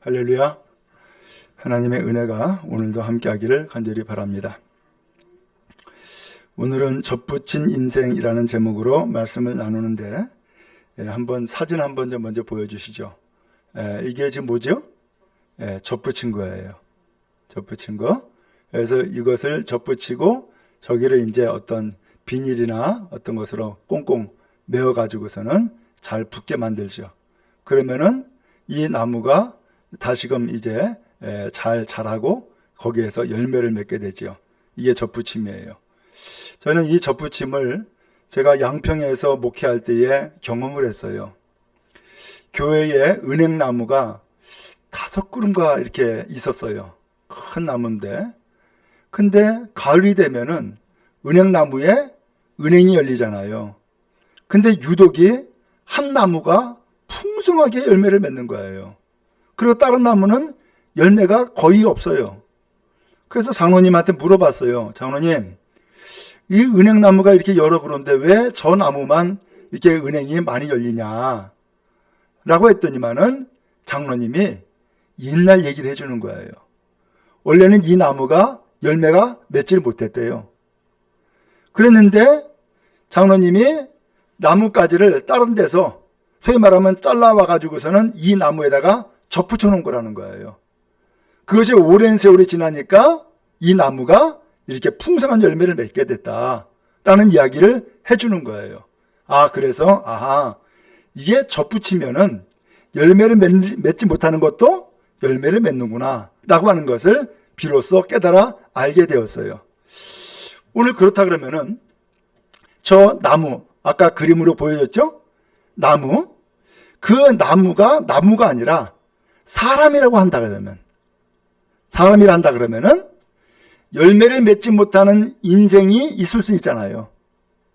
할렐루야. 하나님의 은혜가 오늘도 함께하기를 간절히 바랍니다. 오늘은 접붙인 인생이라는 제목으로 말씀을 나누는데 한번 사진 한번 먼저 보여주시죠. 이게 지금 뭐죠? 접붙인 거예요. 접붙인 거. 그래서 이것을 접붙이고 저기를 이제 어떤 비닐이나 어떤 것으로 꽁꽁 메어 가지고서는 잘 붙게 만들죠. 그러면은 이 나무가 다시금 이제 잘 자라고 거기에서 열매를 맺게 되죠. 이게 접붙임이에요. 저는 이 접붙임을 제가 양평에서 목회할 때에 경험을 했어요. 교회에 은행나무가 5그루인가 이렇게 있었어요. 큰 나무인데. 근데 가을이 되면은 은행나무에 은행이 열리잖아요. 근데 유독이 한 나무가 풍성하게 열매를 맺는 거예요. 그리고 다른 나무는 열매가 거의 없어요. 그래서 장로님한테 물어봤어요. 장로님, 이 은행나무가 이렇게 여러 그루인데 왜 저 나무만 이렇게 은행이 많이 열리냐? 라고 했더니만은 장로님이 옛날 얘기를 해주는 거예요. 원래는 이 나무가 열매가 맺지를 못했대요. 그랬는데 장로님이 나뭇가지를 다른 데서 소위 말하면 잘라와 가지고서는 이 나무에다가 접붙여 놓은 거라는 거예요. 그것이 오랜 세월이 지나니까 이 나무가 이렇게 풍성한 열매를 맺게 됐다라는 이야기를 해주는 거예요. 그래서 이게 접붙이면은 열매를 맺지 못하는 것도 열매를 맺는구나 라고 하는 것을 비로소 깨달아 알게 되었어요. 오늘 그렇다 그러면은 저 나무, 아까 그림으로 보여줬죠? 나무. 그 나무가 아니라 사람이라고 한다 그러면은 열매를 맺지 못하는 인생이 있을 수 있잖아요.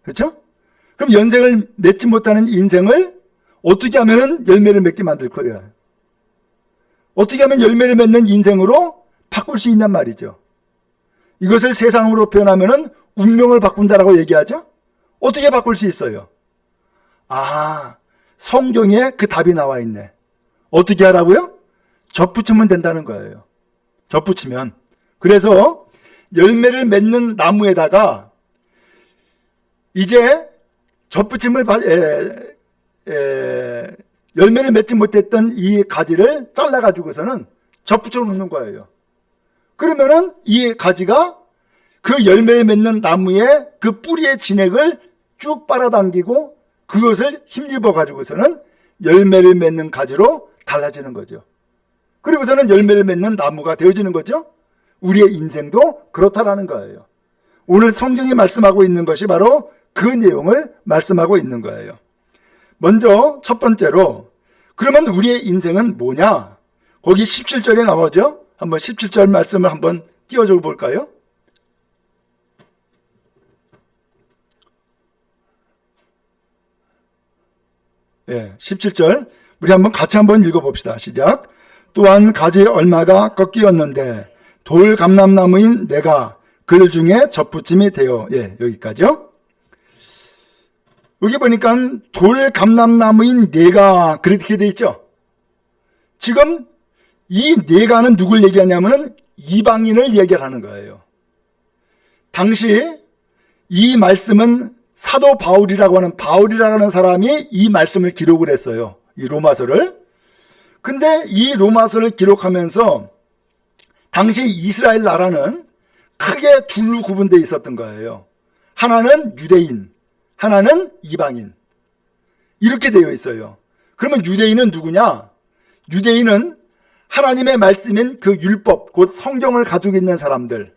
그렇죠? 그럼 연생을 맺지 못하는 인생을 어떻게 하면은 열매를 맺게 만들 거예요? 어떻게 하면 열매를 맺는 인생으로 바꿀 수 있단 말이죠. 이것을 세상으로 표현하면은 운명을 바꾼다라고 얘기하죠? 어떻게 바꿀 수 있어요? 성경에 그 답이 나와 있네. 어떻게 하라고요? 접붙이면 된다는 거예요. 접붙이면. 그래서 열매를 맺는 나무에다가 이제 접붙임을 열매를 맺지 못했던 이 가지를 잘라가지고서는 접붙여 놓는 거예요. 그러면은 이 가지가 그 열매를 맺는 나무의 그 뿌리의 진액을 쭉 빨아당기고 그것을 힘입어 가지고서는 열매를 맺는 가지로 달라지는 거죠. 그리고서는 열매를 맺는 나무가 되어지는 거죠. 우리의 인생도 그렇다라는 거예요. 오늘 성경이 말씀하고 있는 것이 바로 그 내용을 말씀하고 있는 거예요. 먼저 첫 번째로 그러면 우리의 인생은 뭐냐? 거기 17절에 나오죠. 한번 17절 말씀을 한번 띄워줘 볼까요? 예, 17절 우리 같이 한번 읽어봅시다. 시작. 또한 가지 얼마가 꺾이었는데 돌감람나무인 내가 그들 중에 접붙임이 되어. 여기까지요. 여기 보니까 돌감람나무인 내가 그렇게 돼 있죠. 지금 이 내가는 누굴 얘기하냐면은 이방인을 얘기하는 거예요. 당시 이 말씀은 사도 바울이라고 하는 사람이 이 말씀을 기록을 했어요. 이 로마서를. 근데 이 로마서를 기록하면서 당시 이스라엘 나라는 크게 둘로 구분되어 있었던 거예요. 하나는 유대인, 하나는 이방인. 이렇게 되어 있어요. 그러면 유대인은 누구냐? 유대인은 하나님의 말씀인 그 율법, 곧 성경을 가지고 있는 사람들.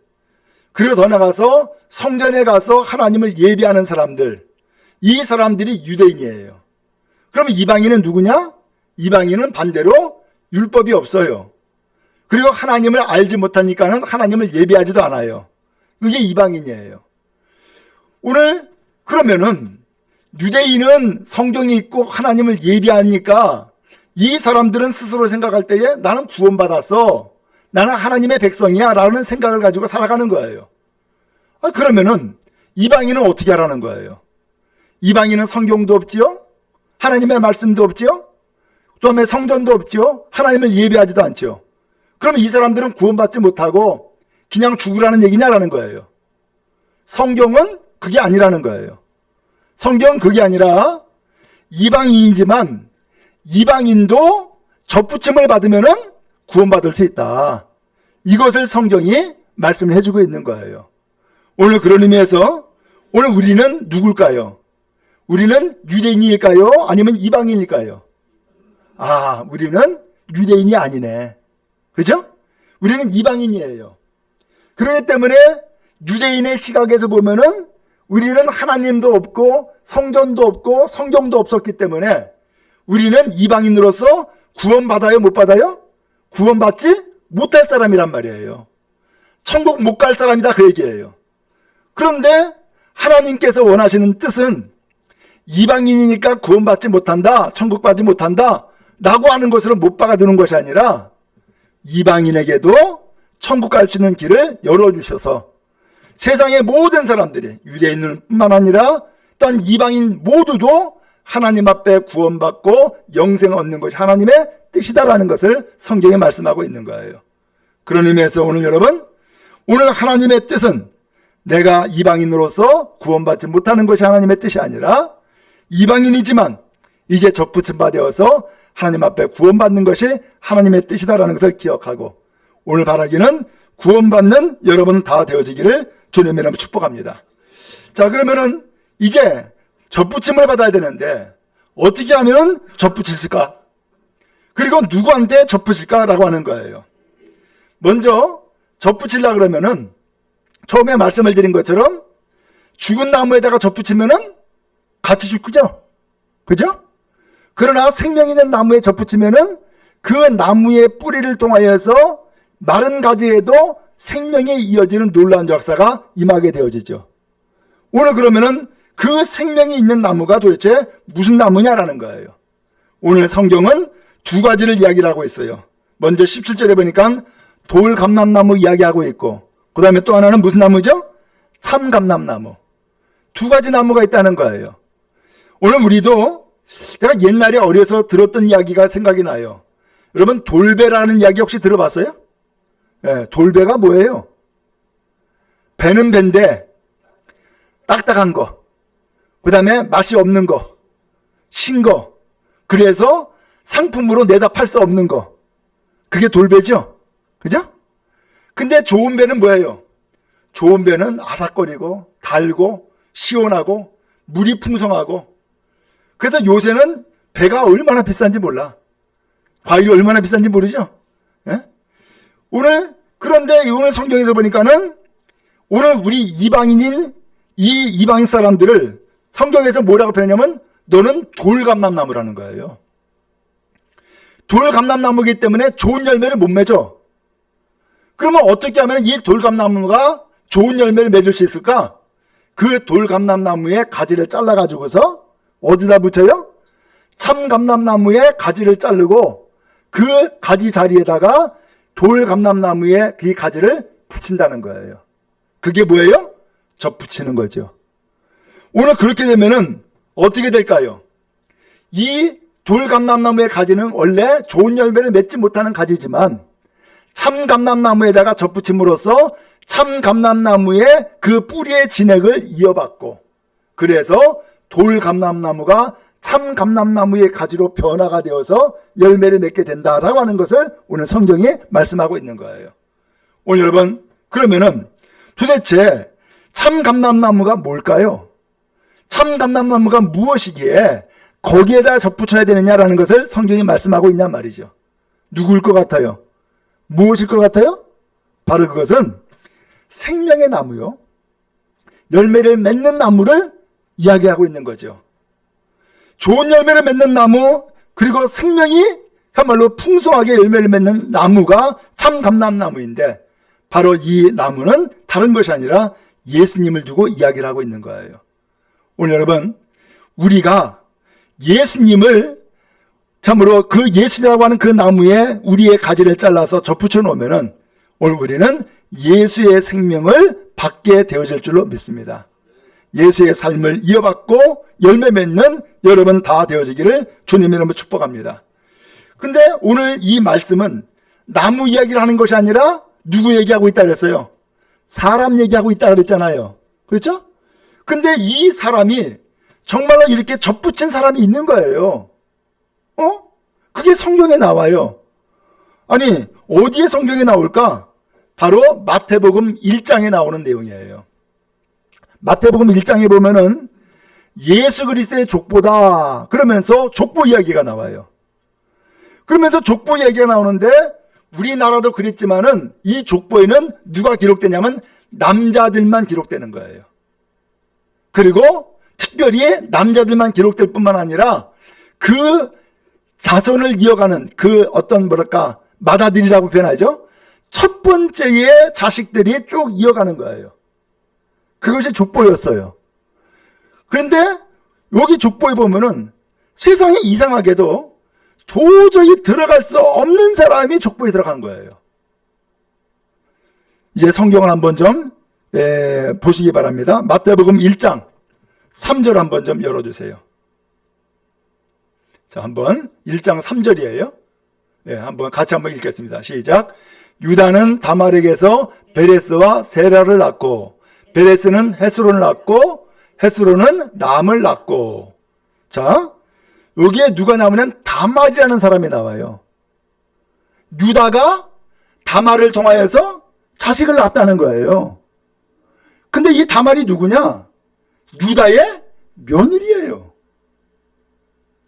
그리고 더 나가서 성전에 가서 하나님을 예배하는 사람들. 이 사람들이 유대인이에요. 그러면 이방인은 누구냐? 이방인은 반대로 율법이 없어요. 그리고 하나님을 알지 못하니까는 하나님을 예배하지도 않아요. 이게 이방인이에요. 오늘 그러면은 유대인은 성경이 있고 하나님을 예배하니까 이 사람들은 스스로 생각할 때에 나는 구원받았어. 나는 하나님의 백성이야 라는 생각을 가지고 살아가는 거예요. 그러면은 이방인은 어떻게 하라는 거예요? 이방인은 성경도 없지요? 하나님의 말씀도 없지요? 또 다음에 성전도 없죠. 하나님을 예배하지도 않죠. 그러면 이 사람들은 구원받지 못하고 그냥 죽으라는 얘기냐라는 거예요. 성경은 그게 아니라는 거예요. 성경은 그게 아니라 이방인이지만 이방인도 접붙임을 받으면은 구원받을 수 있다. 이것을 성경이 말씀을 해주고 있는 거예요. 오늘 그런 의미에서 오늘 우리는 누굴까요? 우리는 유대인일까요? 아니면 이방인일까요? 우리는 유대인이 아니네. 그죠? 우리는 이방인이에요. 그렇기 때문에 유대인의 시각에서 보면은 우리는 하나님도 없고 성전도 없고 성경도 없었기 때문에 우리는 이방인으로서 구원받아요? 못 받아요? 구원받지 못할 사람이란 말이에요. 천국 못 갈 사람이다 그 얘기예요. 그런데 하나님께서 원하시는 뜻은 이방인이니까 구원받지 못한다, 천국 받지 못한다 라고 하는 것으로 못 박아두는 것이 아니라 이방인에게도 천국 갈 수 있는 길을 열어주셔서 세상의 모든 사람들이 유대인뿐만 아니라 또한 이방인 모두도 하나님 앞에 구원받고 영생을 얻는 것이 하나님의 뜻이다라는 것을 성경에 말씀하고 있는 거예요. 그런 의미에서 오늘 여러분, 오늘 하나님의 뜻은 내가 이방인으로서 구원받지 못하는 것이 하나님의 뜻이 아니라 이방인이지만 이제 접붙임 받아서 하나님 앞에 구원받는 것이 하나님의 뜻이다라는 것을 기억하고 오늘 바라기는 구원받는 여러분 다 되어지기를 주님의 이름으로 축복합니다. 자, 그러면은 이제 접붙임을 받아야 되는데 어떻게 하면 접붙일까? 그리고 누구한테 접붙일까라고 하는 거예요. 먼저 접붙이려고 그러면은 처음에 말씀을 드린 것처럼 죽은 나무에다가 접붙이면은 같이 죽죠? 그죠? 그러나 생명 있는 나무에 접붙이면은 그 나무의 뿌리를 통하여서 마른 가지에도 생명이 이어지는 놀라운 역사가 임하게 되어지죠. 오늘 그러면은 그 생명이 있는 나무가 도대체 무슨 나무냐라는 거예요. 오늘 성경은 두 가지를 이야기를 하고 있어요. 먼저 17절에 보니까 돌감람나무 이야기하고 있고 그 다음에 또 하나는 무슨 나무죠? 참감람나무. 두 가지 나무가 있다는 거예요. 오늘 우리도 제가 옛날에 어려서 들었던 이야기가 생각이 나요. 여러분 돌배라는 이야기 혹시 들어봤어요? 네, 돌배가 뭐예요? 배는 배인데 딱딱한 거, 그 다음에 맛이 없는 거, 신 거, 그래서 상품으로 내다 팔 수 없는 거, 그게 돌배죠? 그죠? 근데 좋은 배는 뭐예요? 좋은 배는 아삭거리고 달고 시원하고 물이 풍성하고, 그래서 요새는 배가 얼마나 비싼지 몰라. 과일이 얼마나 비싼지 모르죠? 예? 그런데 오늘 성경에서 보니까는 오늘 우리 이방인인 이 이방인 사람들을 성경에서 뭐라고 표현하냐면 너는 돌감람나무라는 거예요. 돌감람나무이기 때문에 좋은 열매를 못 맺어. 그러면 어떻게 하면 이 돌감나무가 좋은 열매를 맺을 수 있을까? 그 돌감람나무의 가지를 잘라가지고서 어디다 붙여요? 참감람나무의 가지를 자르고 그 가지 자리에다가 돌감람나무의 그 가지를 붙인다는 거예요. 그게 뭐예요? 접붙이는 거죠. 오늘 그렇게 되면은 어떻게 될까요? 이 돌감람나무의 가지는 원래 좋은 열매를 맺지 못하는 가지지만 참감람나무에다가 접붙임으로써 참감람나무의 그 뿌리의 진액을 이어받고 그래서 돌감람나무가 참감람나무의 가지로 변화가 되어서 열매를 맺게 된다라고 하는 것을 오늘 성경이 말씀하고 있는 거예요. 오늘 여러분 그러면은 도대체 참감람나무가 뭘까요? 참감람나무가 무엇이기에 거기에다 접붙여야 되느냐라는 것을 성경이 말씀하고 있냔 말이죠. 누구일 것 같아요? 무엇일 것 같아요? 바로 그것은 생명의 나무요. 열매를 맺는 나무를 이야기하고 있는 거죠. 좋은 열매를 맺는 나무, 그리고 생명이 정말로 풍성하게 열매를 맺는 나무가 참감람나무인데 바로 이 나무는 다른 것이 아니라 예수님을 두고 이야기를 하고 있는 거예요. 오늘 여러분 우리가 예수님을 참으로 그 예수라고 하는 그 나무에 우리의 가지를 잘라서 접붙여 놓으면은 오늘 우리는 예수의 생명을 받게 되어질 줄로 믿습니다. 예수의 삶을 이어받고 열매 맺는 여러분 다 되어지기를 주님의 이름으로 축복합니다. 근데 오늘 이 말씀은 나무 이야기를 하는 것이 아니라 누구 얘기하고 있다 그랬어요? 사람 얘기하고 있다 그랬잖아요. 그렇죠? 근데 이 사람이 정말로 이렇게 접붙인 사람이 있는 거예요. 그게 성경에 나와요. 아니, 어디에 성경에 나올까? 바로 마태복음 1장에 나오는 내용이에요. 마태복음 1장에 보면은 예수 그리스도의 족보다 그러면서 족보 이야기가 나와요. 그러면서 족보 이야기가 나오는데 우리나라도 그랬지만은 이 족보에는 누가 기록되냐면 남자들만 기록되는 거예요. 그리고 특별히 남자들만 기록될 뿐만 아니라 그 자손을 이어가는 그 어떤 맏아들이라고 표현하죠. 첫 번째의 자식들이 쭉 이어가는 거예요. 그것이 족보였어요. 그런데 여기 족보에 보면은 세상에 이상하게도 도저히 들어갈 수 없는 사람이 족보에 들어간 거예요. 이제 성경을 한번 좀 보시기 바랍니다. 마태복음 1장 3절 한번 좀 열어주세요. 자, 한번 1장 3절이에요. 한번 같이 한번 읽겠습니다. 시작. 유다는 다말에게서 베레스와 세라를 낳고 베레스는 헤스론을 낳고 헤스론은 람을 낳고. 자, 여기에 누가 나오면 다말이라는 사람이 나와요. 유다가 다말을 통하여서 자식을 낳았다는 거예요. 근데 이 다말이 누구냐? 유다의 며느리예요.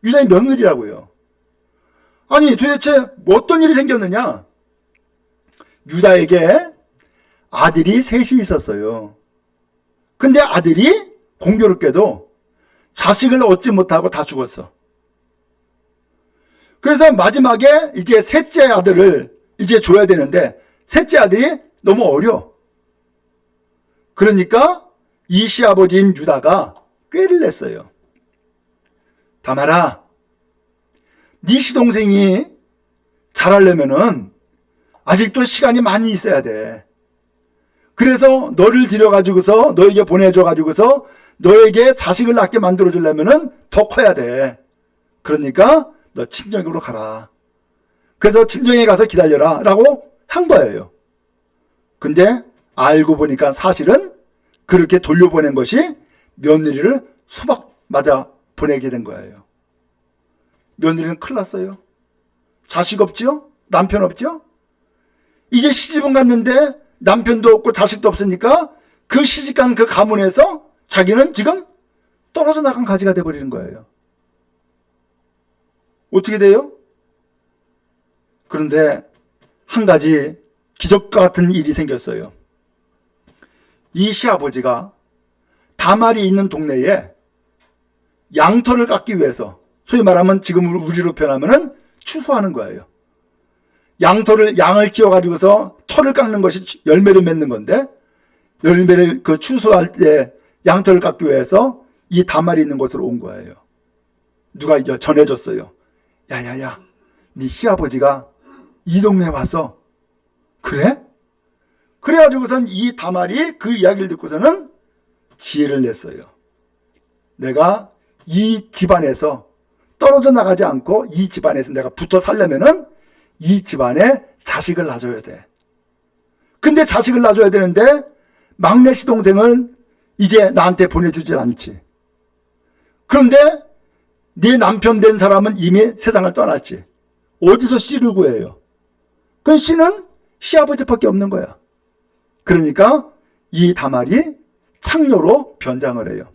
유다의 며느리라고요. 아니, 도대체 어떤 일이 생겼느냐? 유다에게 아들이 셋이 있었어요. 근데 아들이 공교롭게도 자식을 얻지 못하고 다 죽었어. 그래서 마지막에 이제 셋째 아들을 이제 줘야 되는데 셋째 아들이 너무 어려. 그러니까 이 시아버지인 유다가 꾀를 냈어요. 다말아, 네 시동생이 잘하려면은 아직도 시간이 많이 있어야 돼. 그래서 너를 들여가지고서 너에게 보내줘가지고서 너에게 자식을 낳게 만들어주려면은 더 커야 돼. 그러니까 너 친정으로 가라. 그래서 친정에 가서 기다려라 라고 한 거예요. 근데 알고 보니까 사실은 그렇게 돌려보낸 것이 며느리를 수박 맞아 보내게 된 거예요. 며느리는 큰일 났어요. 자식 없죠? 남편 없죠? 이제 시집은 갔는데 남편도 없고 자식도 없으니까 그 시집간 그 가문에서 자기는 지금 떨어져 나간 가지가 돼버리는 거예요. 어떻게 돼요? 그런데 한 가지 기적과 같은 일이 생겼어요. 이 시아버지가 다말이 있는 동네에 양털을 깎기 위해서, 소위 말하면 지금 우리로 표현하면은 추수하는 거예요. 양을 키워가지고서 털을 깎는 것이 열매를 맺는 건데, 열매를 그 추수할 때 양털을 깎기 위해서 이 다말이 있는 곳으로 온 거예요. 누가 전해줬어요. 야야야, 네 시아버지가 이 동네에 왔어. 그래? 그래가지고선 이 다말이 그 이야기를 듣고서는 지혜를 냈어요. 내가 이 집안에서 떨어져 나가지 않고 이 집안에서 내가 붙어 살려면은 이 집안에 자식을 낳아줘야 돼. 근데 자식을 낳아줘야 되는데 막내 시동생을 이제 나한테 보내주질 않지. 그런데 네 남편 된 사람은 이미 세상을 떠났지. 어디서 씨를 구해요? 그 씨는 시아버지밖에 없는 거야. 그러니까 이 다말이 창녀로 변장을 해요.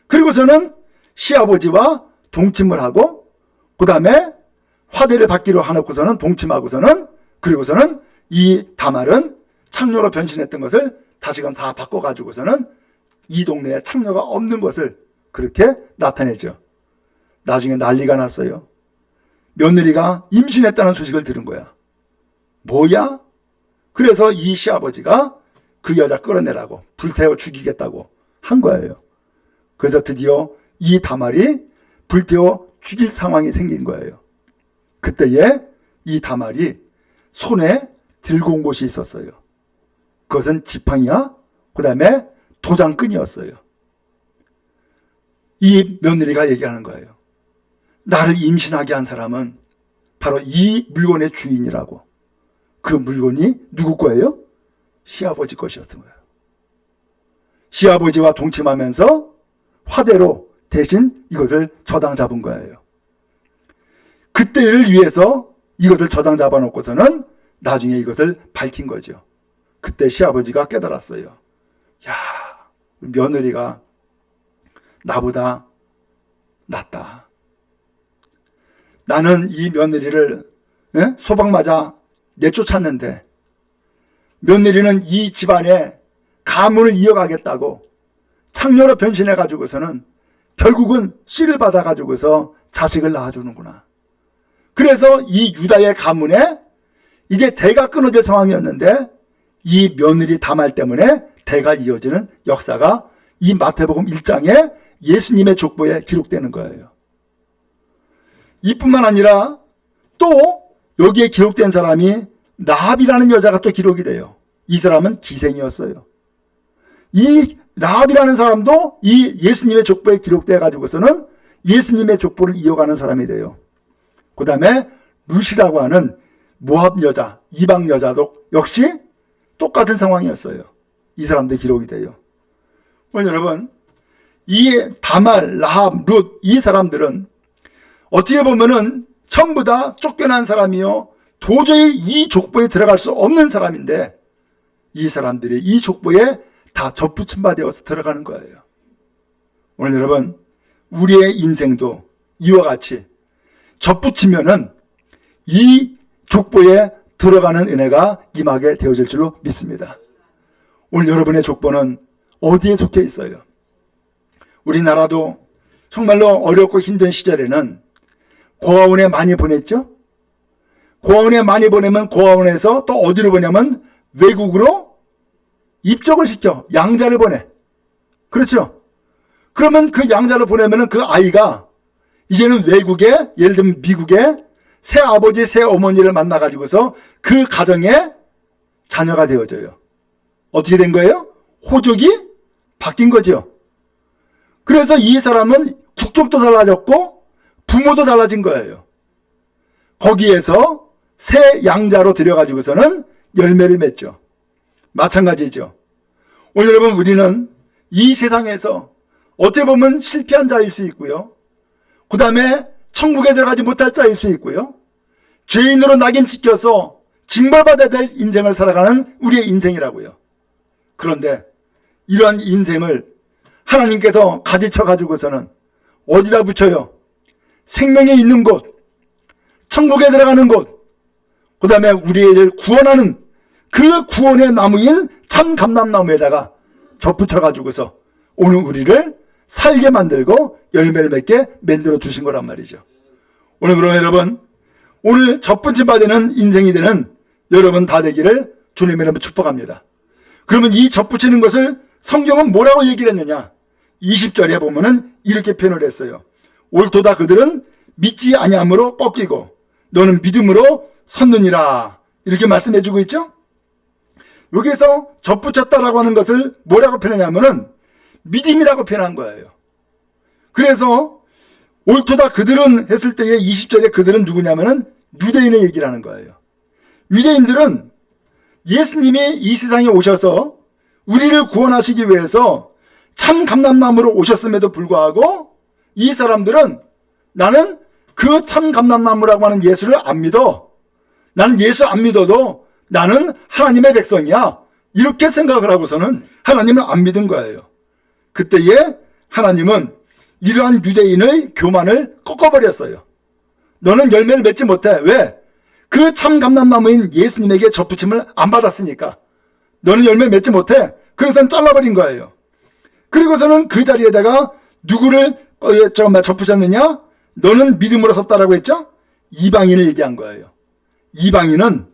그리고서는 시아버지와 동침을 하고, 그 다음에 화대를 받기로 해놓고서는 동침하고서는, 그리고서는 이 다말은 창녀로 변신했던 것을 다시금 다 바꿔가지고서는 이 동네에 창녀가 없는 것을 그렇게 나타내죠. 나중에 난리가 났어요. 며느리가 임신했다는 소식을 들은 거야. 뭐야? 그래서 이 시아버지가 그 여자 끌어내라고 불태워 죽이겠다고 한 거예요. 그래서 드디어 이 다말이 불태워 죽일 상황이 생긴 거예요. 그때에 이 다말이 손에 들고 온 것이 있었어요. 그것은 지팡이와 그 다음에 도장끈이었어요. 이 며느리가 얘기하는 거예요. 나를 임신하게 한 사람은 바로 이 물건의 주인이라고. 그 물건이 누구 거예요? 시아버지 것이었던 거예요. 시아버지와 동침하면서 화대로 대신 이것을 저당 잡은 거예요. 그때를 위해서 이것을 저당 잡아놓고서는 나중에 이것을 밝힌 거죠. 그때 시아버지가 깨달았어요. 야, 며느리가 나보다 낫다. 나는 이 며느리를 소방 맞아 내쫓았는데 며느리는 이 집안에 가문을 이어가겠다고 창녀로 변신해가지고서는 결국은 씨를 받아가지고서 자식을 낳아주는구나. 그래서 이 유다의 가문에 이제 대가 끊어질 상황이었는데 이 며느리 다말 때문에 대가 이어지는 역사가 이 마태복음 1장에 예수님의 족보에 기록되는 거예요. 이뿐만 아니라 또 여기에 기록된 사람이 라합이라는 여자가 또 기록이 돼요. 이 사람은 기생이었어요. 이 라합이라는 사람도 이 예수님의 족보에 기록돼 가지고서는 예수님의 족보를 이어가는 사람이 돼요. 그 다음에 룻이라고 하는 모압 여자, 이방 여자도 역시 똑같은 상황이었어요. 이 사람들 기록이 돼요. 여러분, 이 다말, 라합, 룻, 이 사람들은 어떻게 보면은 전부 다 쫓겨난 사람이요, 도저히 이 족보에 들어갈 수 없는 사람인데 이 사람들이 이 족보에 다 접붙임 받아서 들어가는 거예요. 오늘 여러분, 우리의 인생도 이와 같이 접붙이면은 이 족보에 들어가는 은혜가 임하게 되어질 줄로 믿습니다. 오늘 여러분의 족보는 어디에 속해 있어요? 우리나라도 정말로 어렵고 힘든 시절에는 고아원에 많이 보냈죠? 고아원에 많이 보내면 고아원에서 또 어디로 보냐면 외국으로 입적을 시켜 양자를 보내. 그렇죠? 그러면 그 양자를 보내면 그 아이가 이제는 외국에, 예를 들면 미국에 새 아버지, 새 어머니를 만나가지고서 그 가정에 자녀가 되어져요. 어떻게 된 거예요? 호적이 바뀐 거죠. 그래서 이 사람은 국적도 달라졌고 부모도 달라진 거예요. 거기에서 새 양자로 들여가지고서는 열매를 맺죠. 마찬가지죠. 오늘 여러분, 우리는 이 세상에서 어떻게 보면 실패한 자일 수 있고요. 그 다음에 천국에 들어가지 못할 자일 수 있고요. 죄인으로 낙인 찍혀서 징벌받아야 될 인생을 살아가는 우리의 인생이라고요. 그런데 이러한 인생을 하나님께서 가지쳐 가지고서는 어디다 붙여요? 생명이 있는 곳, 천국에 들어가는 곳, 그 다음에 우리를 구원하는 그 구원의 나무인 참 감람나무에다가 접붙여 가지고서 오늘 우리를 살게 만들고 열매를 맺게 만들어 주신 거란 말이죠. 오늘 그럼 여러분, 오늘 접붙임 받는 인생이 되는 여러분 다 되기를 주님의 이름으로 축복합니다. 그러면 이 접붙이는 것을 성경은 뭐라고 얘기를 했느냐? 20절에 보면은 이렇게 표현을 했어요. 옳도다 그들은 믿지 아니함으로 꺾이고 너는 믿음으로 섰느니라. 이렇게 말씀해 주고 있죠? 여기서 접붙였다라고 하는 것을 뭐라고 표현하냐면은 믿음이라고 표현한 거예요. 그래서 옳도다 그들은 했을 때에 20절에 그들은 누구냐면은 유대인을 얘기를 하는 거예요. 유대인들은 예수님이 이 세상에 오셔서 우리를 구원하시기 위해서 참 감람나무로 오셨음에도 불구하고 이 사람들은 나는 그 참 감람나무라고 하는 예수를 안 믿어. 나는 예수 안 믿어도 나는 하나님의 백성이야. 이렇게 생각을 하고서는 하나님을 안 믿은 거예요. 그때에 하나님은 이러한 유대인의 교만을 꺾어버렸어요. 너는 열매를 맺지 못해. 왜? 그 참 감람나무인 예수님에게 접붙임을 안 받았으니까. 너는 열매 맺지 못해. 그래서 잘라버린 거예요. 그리고서는 그 자리에다가 누구를 접붙였느냐? 너는 믿음으로 섰다라고 했죠? 이방인을 얘기한 거예요. 이방인은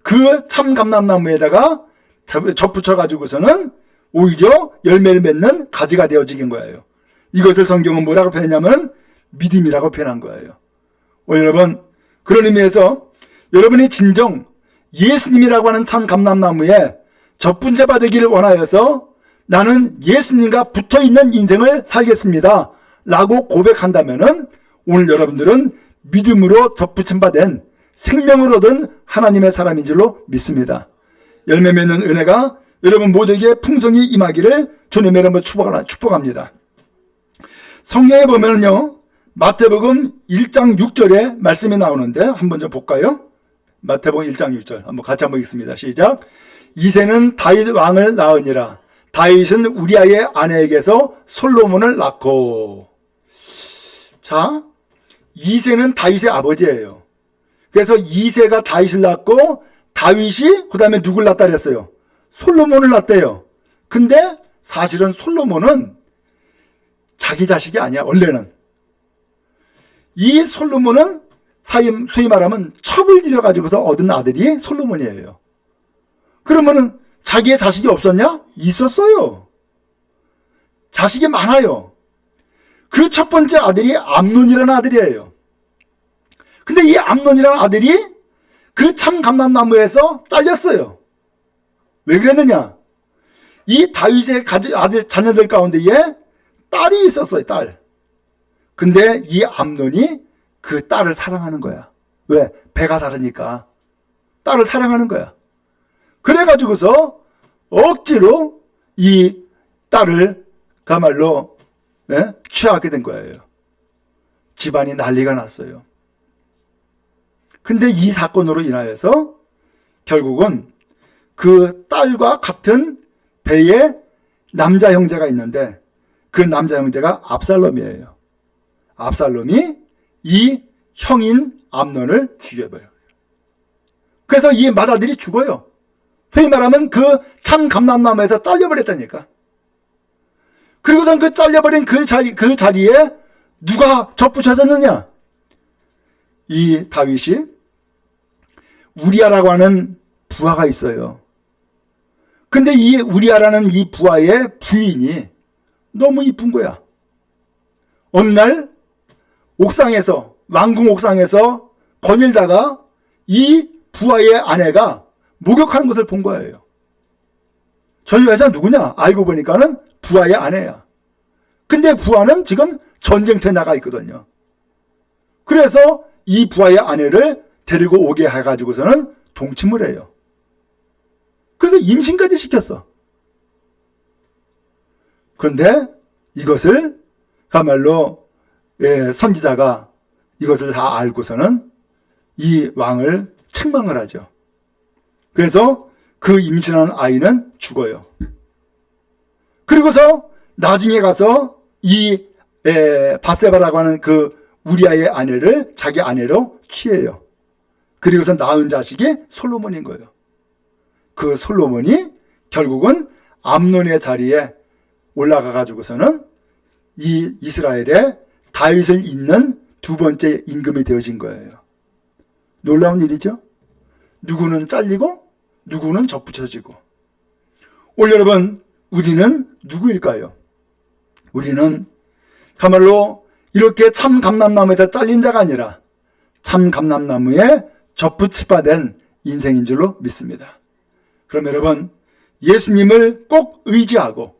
그 참 감람나무에다가 접붙여가지고서는 오히려 열매를 맺는 가지가 되어지긴 거예요. 이것을 성경은 뭐라고 표현했냐면 믿음이라고 표현한 거예요. 여러분, 그런 의미에서 여러분이 진정 예수님이라고 하는 참 감람나무에 접붙여 받기를 원하여서 나는 예수님과 붙어있는 인생을 살겠습니다 라고 고백한다면은 오늘 여러분들은 믿음으로 접붙임 받은 생명을 얻은 하나님의 사람인 줄로 믿습니다. 열매 맺는 은혜가 여러분 모두에게 풍성히 임하기를 주님의 이름으로 축복합니다. 성경에 보면요, 마태복음 1장 6절에 말씀이 나오는데 한번 좀 볼까요? 마태복음 1장 6절 한번 같이 한번 읽습니다. 시작. 이새는 다윗 왕을 낳으니라. 다윗은 우리아의 아내에게서 솔로몬을 낳고. 자, 이새는 다윗의 아버지예요. 그래서 이새가 다윗을 낳고 다윗이 그 다음에 누굴 낳았다 그랬어요? 솔로몬을 낳았대요. 근데 사실은 솔로몬은 자기 자식이 아니야, 원래는. 이 솔로몬은 소위 말하면 첩을 들여가지고서 얻은 아들이 솔로몬이에요. 그러면은 자기의 자식이 없었냐? 있었어요. 자식이 많아요. 그 첫 번째 아들이 암논이라는 아들이에요. 근데 이 암논이라는 아들이 그 참 감람나무에서 잘렸어요. 왜 그랬느냐? 이 다윗의 아들 자녀들 가운데에 딸이 있었어요, 딸. 근데 이 암논이 그 딸을 사랑하는 거야. 왜? 배가 다르니까. 딸을 사랑하는 거야. 그래가지고서 억지로 이 딸을 그야말로 취하게 된 거예요. 집안이 난리가 났어요. 근데 이 사건으로 인하여서 결국은 그 딸과 같은 배에 남자 형제가 있는데 그 남자 형제가 압살롬이에요. 압살롬이 이 형인 암논을 죽여버려요. 그래서 이 맏아들이 죽어요. 소위 말하면 그 참 감람나무에서 잘려버렸다니까. 그리고선 그 잘려버린 그 자리에 누가 접붙여졌느냐? 이 다윗이 우리아라고 하는 부하가 있어요. 근데 이 우리아라는 이 부하의 부인이 너무 이쁜 거야. 어느 날 옥상에서, 왕궁 옥상에서 거닐다가 이 부하의 아내가 목욕하는 것을 본 거예요. 저희 여자 누구냐? 알고 보니까는 부하의 아내야. 근데 부하는 지금 전쟁터에 나가 있거든요. 그래서 이 부하의 아내를 데리고 오게 해가지고서는 동침을 해요. 그래서 임신까지 시켰어. 그런데 이것을 그야말로 선지자가 이것을 다 알고서는 이 왕을 책망을 하죠. 그래서 그 임신한 아이는 죽어요. 그리고서 나중에 가서 이 바세바라고 하는 그 우리아의 아내를 자기 아내로 취해요. 그리고서 낳은 자식이 솔로몬인 거예요. 그 솔로몬이 결국은 암논의 자리에 올라가 가지고서는 이 이스라엘에 다윗을 잇는 두 번째 임금이 되어진 거예요. 놀라운 일이죠. 누구는 잘리고 누구는 접붙여지고. 오늘 여러분, 우리는 누구일까요? 우리는 그야말로 이렇게 참 감람나무에서 잘린 자가 아니라 참 감람나무에 접붙임받은 인생인 줄로 믿습니다. 그럼 여러분, 예수님을 꼭 의지하고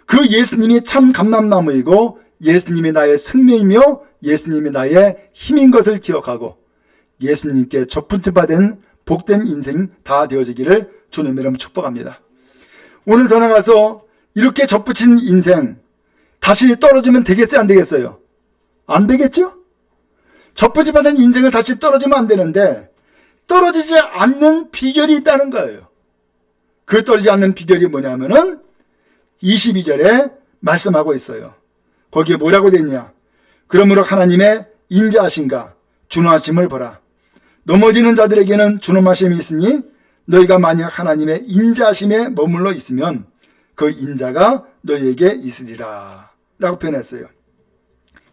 그 예수님이 참 감람나무이고 예수님이 나의 생명이며 예수님이 나의 힘인 것을 기억하고 예수님께 접붙임받은 복된 인생 다 되어지기를 주님의 이름으로 축복합니다. 오늘 전화 가서 이렇게 접붙인 인생 다시 떨어지면 되겠어요? 안 되겠어요? 안 되겠죠? 접붙임받은 인생을 다시 떨어지면 안 되는데 떨어지지 않는 비결이 있다는 거예요. 그 떨어지지 않는 비결이 뭐냐면은 22절에 말씀하고 있어요. 거기에 뭐라고 되어 있냐? 그러므로 하나님의 인자하심과 준하심을 보라. 넘어지는 자들에게는 준엄하심이 있으니 너희가 만약 하나님의 인자하심에 머물러 있으면 그 인자가 너희에게 있으리라 라고 표현했어요.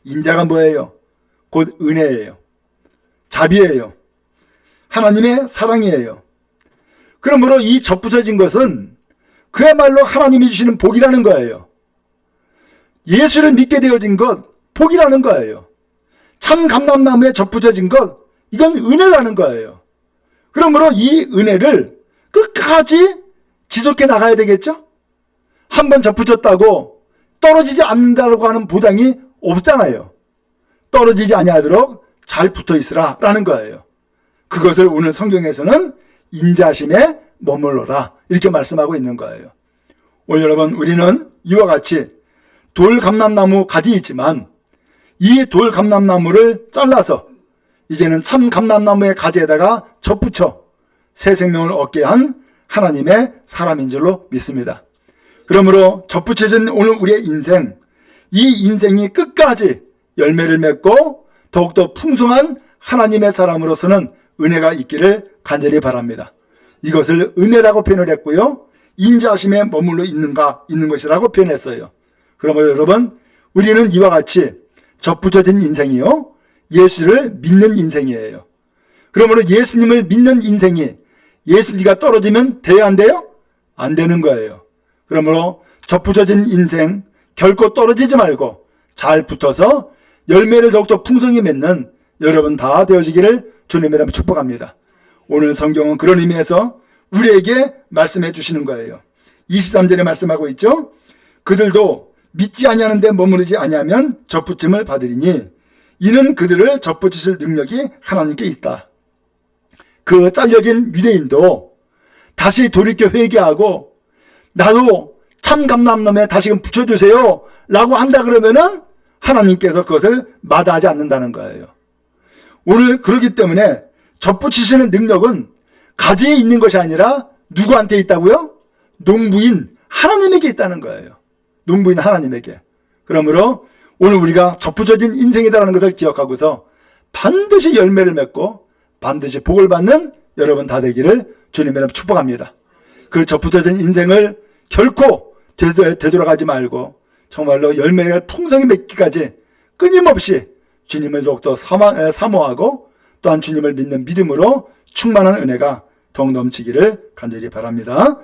인자가 뭐예요? 곧 은혜예요. 자비예요. 하나님의 사랑이에요. 그러므로 이 접붙여진 것은 그야말로 하나님이 주시는 복이라는 거예요. 예수를 믿게 되어진 것, 복이라는 거예요. 참 감람나무에 접붙여진 것, 이건 은혜라는 거예요. 그러므로 이 은혜를 끝까지 지속해 나가야 되겠죠? 한번 접붙였다고 떨어지지 않는다고 하는 보장이 없잖아요. 떨어지지 아니하도록 잘 붙어 있으라 라는 거예요. 그것을 오늘 성경에서는 인자심에 머물러라 이렇게 말씀하고 있는 거예요. 오늘 여러분, 우리는 이와 같이 돌감람나무 가지 있지만 이 돌감람나무를 잘라서 이제는 참 감람나무의 가지에다가 접붙여 새 생명을 얻게 한 하나님의 사람인 줄로 믿습니다. 그러므로 접붙여진 오늘 우리의 인생, 이 인생이 끝까지 열매를 맺고 더욱더 풍성한 하나님의 사람으로서는 은혜가 있기를 간절히 바랍니다. 이것을 은혜라고 표현을 했고요, 인자하심에 머물러 있는 것이라고 표현했어요. 그러므로 여러분, 우리는 이와 같이 접붙여진 인생이요, 예수를 믿는 인생이에요. 그러므로 예수님을 믿는 인생이 예수님과 떨어지면 돼야 안 돼요? 안 되는 거예요. 그러므로 접붙여진 인생 결코 떨어지지 말고 잘 붙어서 열매를 더욱더 풍성히 맺는 여러분 다 되어지기를 주님의 이름으로 축복합니다. 오늘 성경은 그런 의미에서 우리에게 말씀해 주시는 거예요. 23절에 말씀하고 있죠. 그들도 믿지 아니하는 데 머무르지 아니하면 접붙임을 받으리니 이는 그들을 접붙이실 능력이 하나님께 있다. 그 잘려진 유대인도 다시 돌이켜 회개하고 나도 참 감람나무에 다시금 붙여주세요 라고 한다 그러면은 하나님께서 그것을 마다하지 않는다는 거예요. 오늘 그렇기 때문에 접붙이시는 능력은 가지에 있는 것이 아니라 누구한테 있다고요? 농부인 하나님에게 있다는 거예요. 농부인 하나님에게. 그러므로 오늘 우리가 접붙여진 인생이다라는 것을 기억하고서 반드시 열매를 맺고 반드시 복을 받는 여러분 다 되기를 주님의 이름으로 축복합니다. 그 접붙여진 인생을 결코 되돌아가지 말고 정말로 열매를 풍성히 맺기까지 끊임없이 주님을 더욱더 사모하고 또한 주님을 믿는 믿음으로 충만한 은혜가 더욱 넘치기를 간절히 바랍니다.